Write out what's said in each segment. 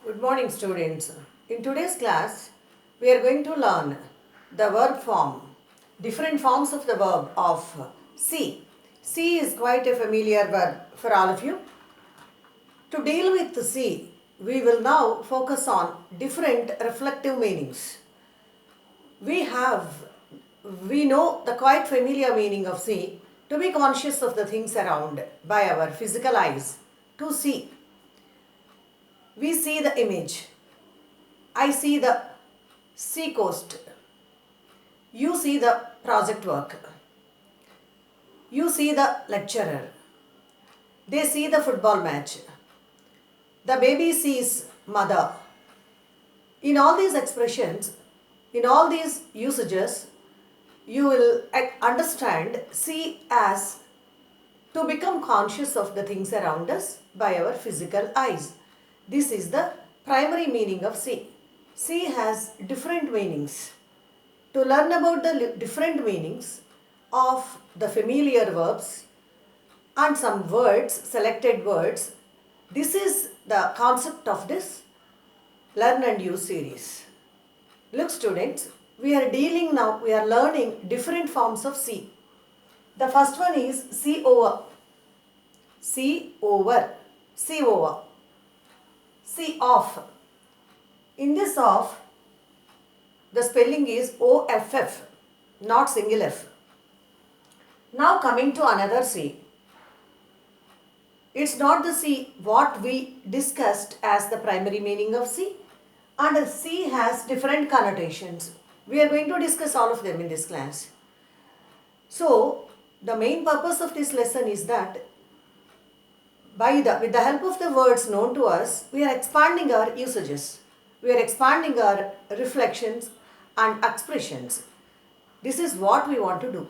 Good morning, students. In today's class, we are going to learn the verb form, different forms of the verb of see. See is quite a familiar verb for all of you. To deal with see, we will now focus on different reflective meanings. We know the quite familiar meaning of see, to be conscious of the things around by our physical eyes, to see. We see the image. I see the sea coast. You see the project work. You see the lecturer. They see the football match. The baby sees mother. In all these expressions, in all these usages, you will understand see as to become conscious of the things around us by our physical eyes. This is the primary meaning of see. See has different meanings. To learn about the different meanings of the familiar verbs and some words, selected words, this is the concept of this Learn and Use series. Look students, we are learning different forms of see. The first one is see over. See over. See over. See off. In this off, the spelling is OFF, not single F. Now coming to another see. It's not the see what we discussed as the primary meaning of see, and see has different connotations. We are going to discuss all of them in this class. So, the main purpose of this lesson is that with the help of the words known to us, we are expanding our usages. We are expanding our reflections and expressions. This is what we want to do.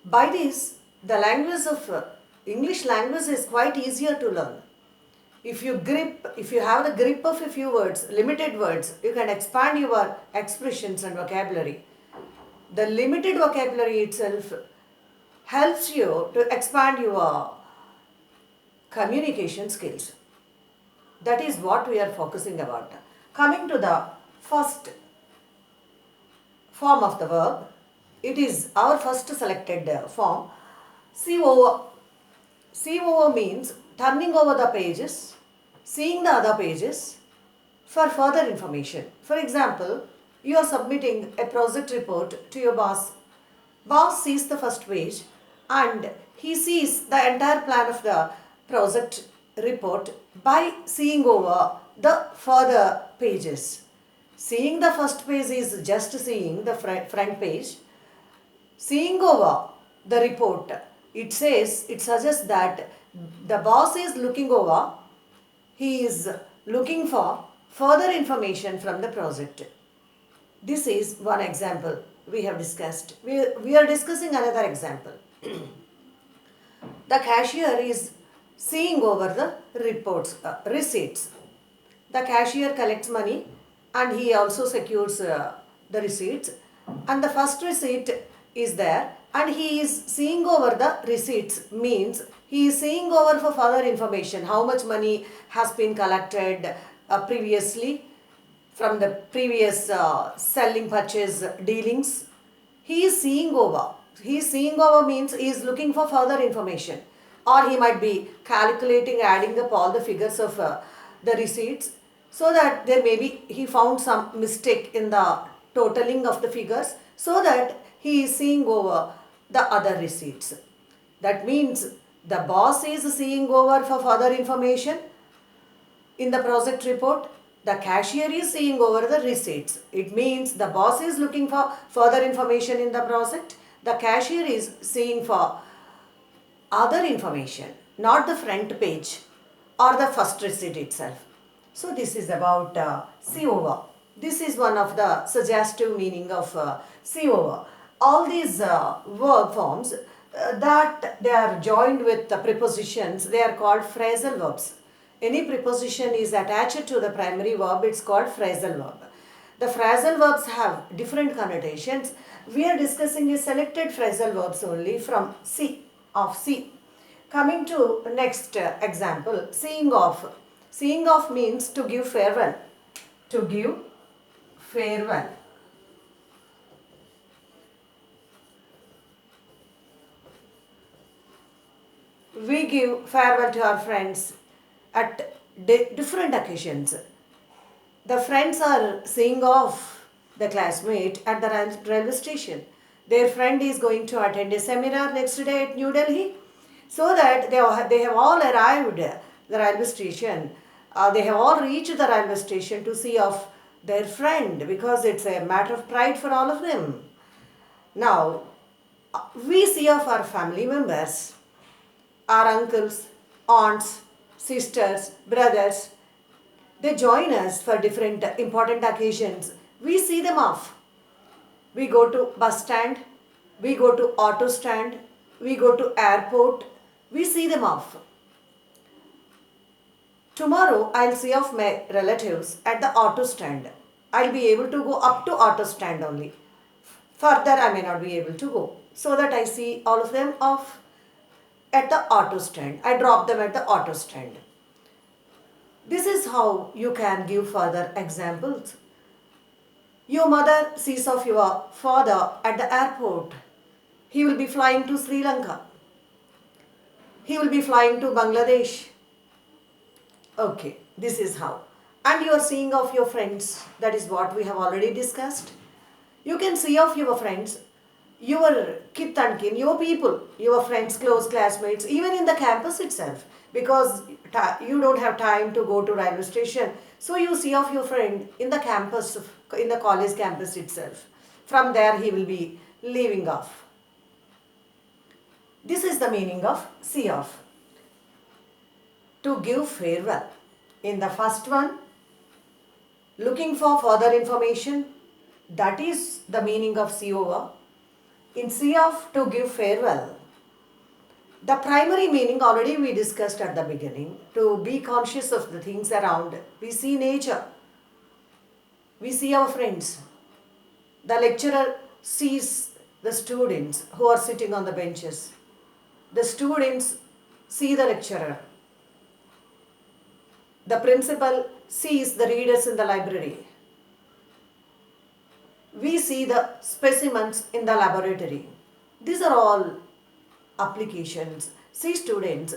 By this, the language of English language is quite easier to learn. If you have the grip of a few words, limited words, you can expand your expressions and vocabulary. The limited vocabulary itself helps you to expand your communication skills. That is what we are focusing about. Coming to the first form of the verb, it is our first selected form, see over. See over means turning over the pages, seeing the other pages for further information. For example, you are submitting a project report to your boss. Boss sees the first page and he sees the entire plan of the project report by seeing over the further pages. Seeing the first page is just seeing the front page. Seeing over the report, it suggests that the boss is looking over, he is looking for further information from the project. This is one example we have discussed. We are discussing another example. The cashier is seeing over the receipts. The cashier collects money and he also secures the receipts. And the first receipt is there and he is seeing over the receipts, means he is seeing over for further information, how much money has been collected previously from the previous selling purchase dealings. He is seeing over. He is seeing over means he is looking for further information, or he might be calculating, adding up all the figures of the receipts, so that there may be he found some mistake in the totaling of the figures, so that he is seeing over the other receipts. That means the boss is seeing over for further information in the project report. The cashier is seeing over the receipts. It means the boss is looking for further information in the project. The cashier is seeing for other information, not the front page or the first receipt itself. So this is about see over. This is one of the suggestive meaning of see over. All these verb forms that they are joined with the prepositions, they are called phrasal verbs. Any preposition is attached to the primary verb, it's called phrasal verb. The phrasal verbs have different connotations. We are discussing a selected phrasal verbs only from see, of see. Coming to next example, seeing off. Seeing off means to give farewell. To give farewell. We give farewell to our friends at different occasions. The friends are seeing off the classmate at the railway station. Their friend is going to attend a seminar next day at New Delhi. So that they have all arrived at the railway station. They have all reached the railway station to see off their friend because it's a matter of pride for all of them. Now, we see off our family members, our uncles, aunts, sisters, brothers. They join us for different important occasions. We see them off. We go to bus stand, we go to auto stand, we go to airport, we see them off. Tomorrow I'll see off my relatives at the auto stand. I'll be able to go up to auto stand only. Further I may not be able to go. So that I see all of them off at the auto stand. I drop them at the auto stand. This is how you can give further examples. Your mother sees off your father at the airport. He will be flying to Sri Lanka. He will be flying to Bangladesh. Okay, this is how. And you are seeing off your friends. That is what we have already discussed. You can see off your friends, your kith and kin, your people, your friends, close classmates, even in the campus itself. Because you don't have time to go to railway station. So you see off your friend in the campus, in the college campus itself. From there he will be leaving off. This is the meaning of see off. To give farewell. In the first one, looking for further information, that is the meaning of see over. In see off, to give farewell. The primary meaning already we discussed at the beginning. To be conscious of the things around. We see nature. We see our friends. The lecturer sees the students who are sitting on the benches. The students see the lecturer. The principal sees the readers in the library. We see the specimens in the laboratory. These are all applications. See students,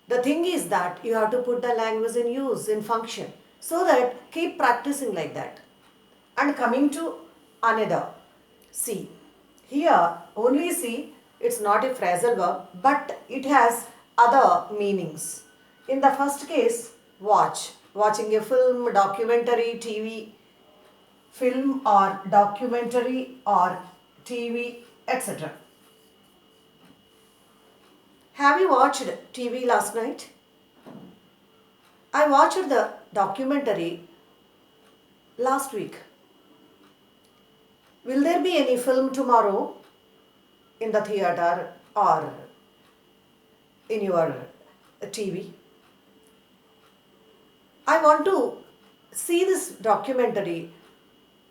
the thing is that you have to put the language in use, in function. So that keep practicing like that. And coming to another, see. Here only see, it's not a phrasal verb, but it has other meanings. In the first case, watch. Watching a film, documentary, TV, film or documentary or TV, etc. Have you watched TV last night? I watched the documentary last week. Will there be any film tomorrow in the theatre or in your TV? I want to see this documentary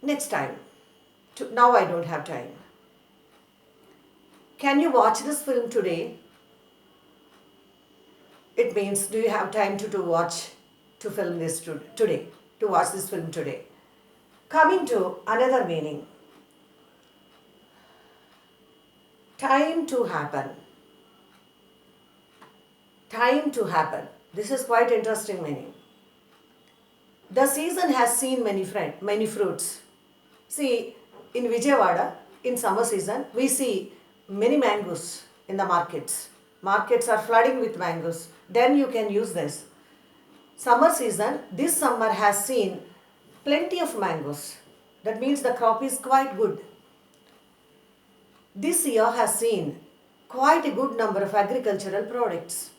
next time. Now I don't have time. Can you watch this film today? It means, do you have time to film this today, to watch this film today? Coming to another meaning. Time to happen. Time to happen. This is quite interesting meaning. The season has seen many fruits. See, in Vijayawada, in summer season, we see many mangoes in the markets. Markets are flooding with mangoes. Then you can use this. Summer season, this summer has seen plenty of mangoes. That means the crop is quite good. This year has seen quite a good number of agricultural products.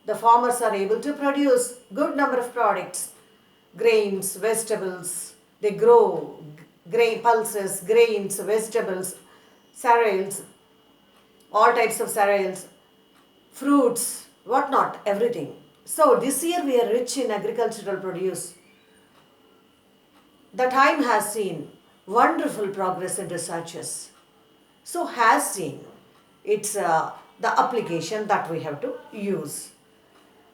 The farmers are able to produce good number of products. Grains, vegetables, they grow pulses, grains, vegetables, cereals, all types of cereals, fruits, whatnot, everything. So this year we are rich in agricultural produce. The time has seen wonderful progress in researches. So has seen, it's the application that we have to use.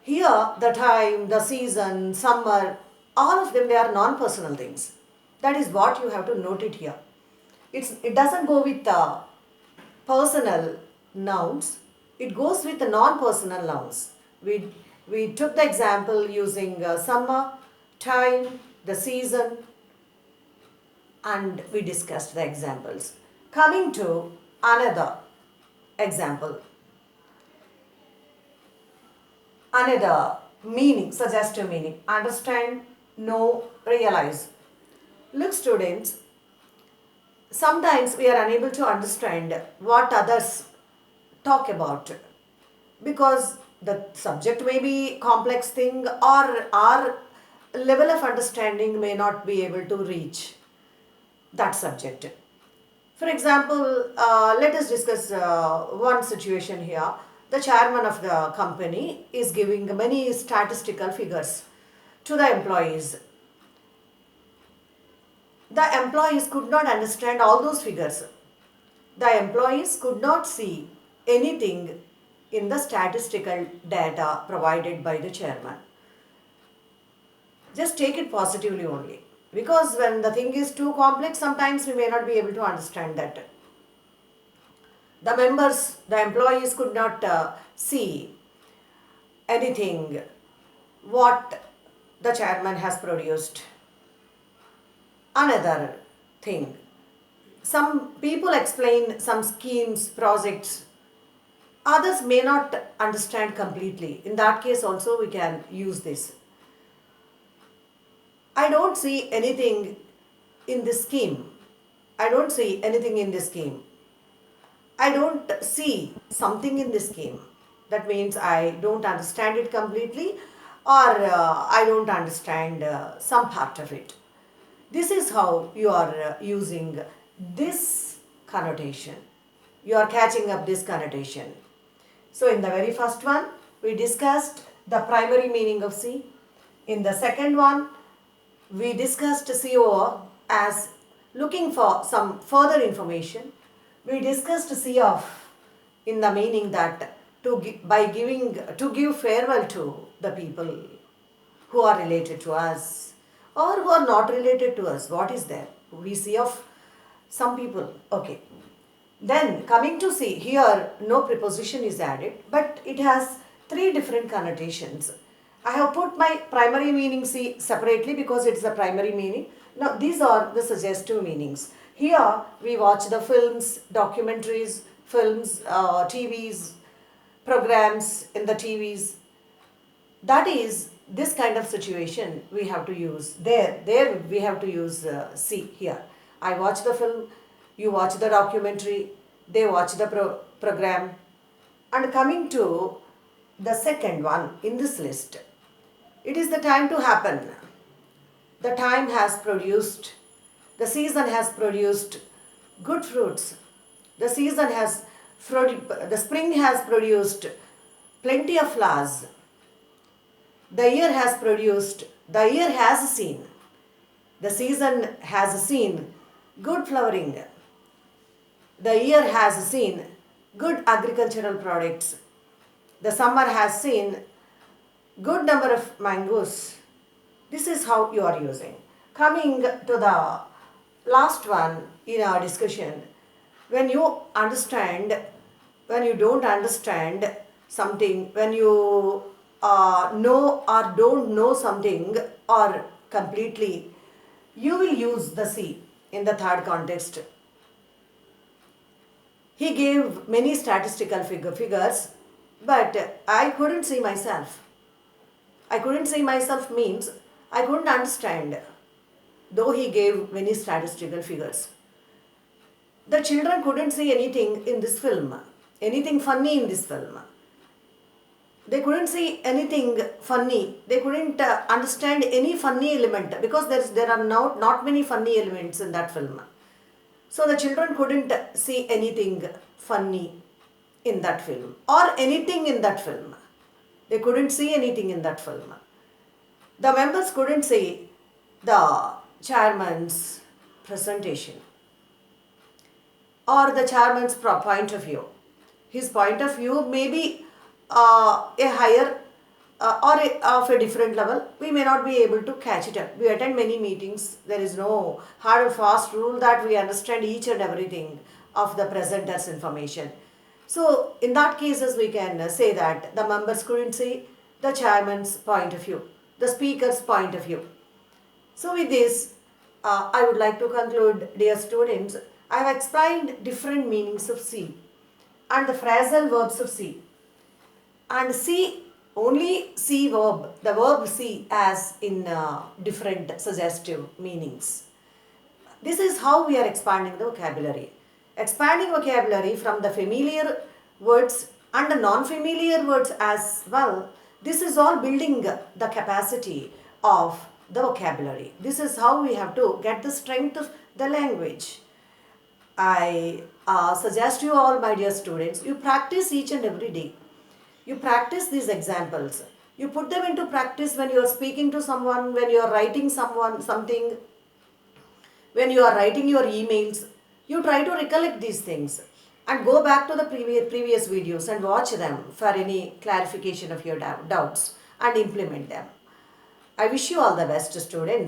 Here, the time, the season, summer, all of them, they are non-personal things. That is what you have to note it here. It doesn't go with personal nouns. It goes with the non-personal nouns. We took the example using summer, time, the season, and we discussed the examples. Coming to another example. Another meaning, suggestive meaning. Understand, know, realize. Look students, sometimes we are unable to understand what others talk about because the subject may be complex thing or our level of understanding may not be able to reach that subject. For example, let us discuss one situation here. The chairman of the company is giving many statistical figures to the employees. The employees could not understand all those figures. The employees could not see anything in the statistical data provided by the chairman. Just take it positively only. Because when the thing is too complex, sometimes we may not be able to understand that. The members, the employees could not see anything what the chairman has produced. Another thing, some people explain some schemes, projects, others may not understand completely. In that case also we can use this. I don't see anything in this scheme. I don't see anything in this scheme. I don't see something in this scheme. That means I don't understand it completely or I don't understand some part of it. This is how you are using this connotation. You are catching up this connotation. So in the very first one, we discussed the primary meaning of see. In the second one, we discussed COO as looking for some further information. We discussed C off in the meaning that to give farewell to the people who are related to us or who are not related to us. What is there? We see of some people. Okay. Then coming to see, here no preposition is added, but it has three different connotations. I have put my primary meaning see separately because it is a primary meaning. Now these are the suggestive meanings. Here we watch the films, documentaries, TVs, programs in the TVs. That is this kind of situation we have to use. There we have to use see here. I watch the film, you watch the documentary, they watch the program. And coming to the second one in this list, it is the time to happen. The time has produced, the season has produced good fruits. The spring has produced plenty of flowers. The year has seen. The season has seen good flowering. The year has seen good agricultural products. The summer has seen good number of mangoes. This is how you are using. Coming to the last one in our discussion, when you don't understand something, when you know or don't know something or completely, you will use the see in the third context. He gave many statistical figures, but I couldn't see myself. I couldn't see myself means I couldn't understand, though he gave many statistical figures. The children couldn't see anything in this film, anything funny in this film. They couldn't see anything funny. They couldn't understand any funny element because there are not many funny elements in that film. So the children couldn't see anything funny in that film or anything in that film. They couldn't see anything in that film. The members couldn't see the chairman's presentation or the chairman's point of view. His point of view may be a higher of a different level, we may not be able to catch it up. We attend many meetings. There is no hard and fast rule that we understand each and everything of the presenter's information. So in that cases, we can say that the members couldn't see the chairman's point of view, the speaker's point of view. So with this, I would like to conclude, dear students. I have explained different meanings of see and the phrasal verbs of see. And see, only see verb, the verb see as in different suggestive meanings. This is how we are expanding the vocabulary. Expanding vocabulary from the familiar words and the non-familiar words as well. This is all building the capacity of the vocabulary. This is how we have to get the strength of the language. I suggest you all, my dear students, you practice each and every day. You practice these examples. You put them into practice when you are speaking to someone, when you are writing something, when you are writing your emails. You try to recollect these things and go back to the previous videos and watch them for any clarification of your doubts and implement them. I wish you all the best, students.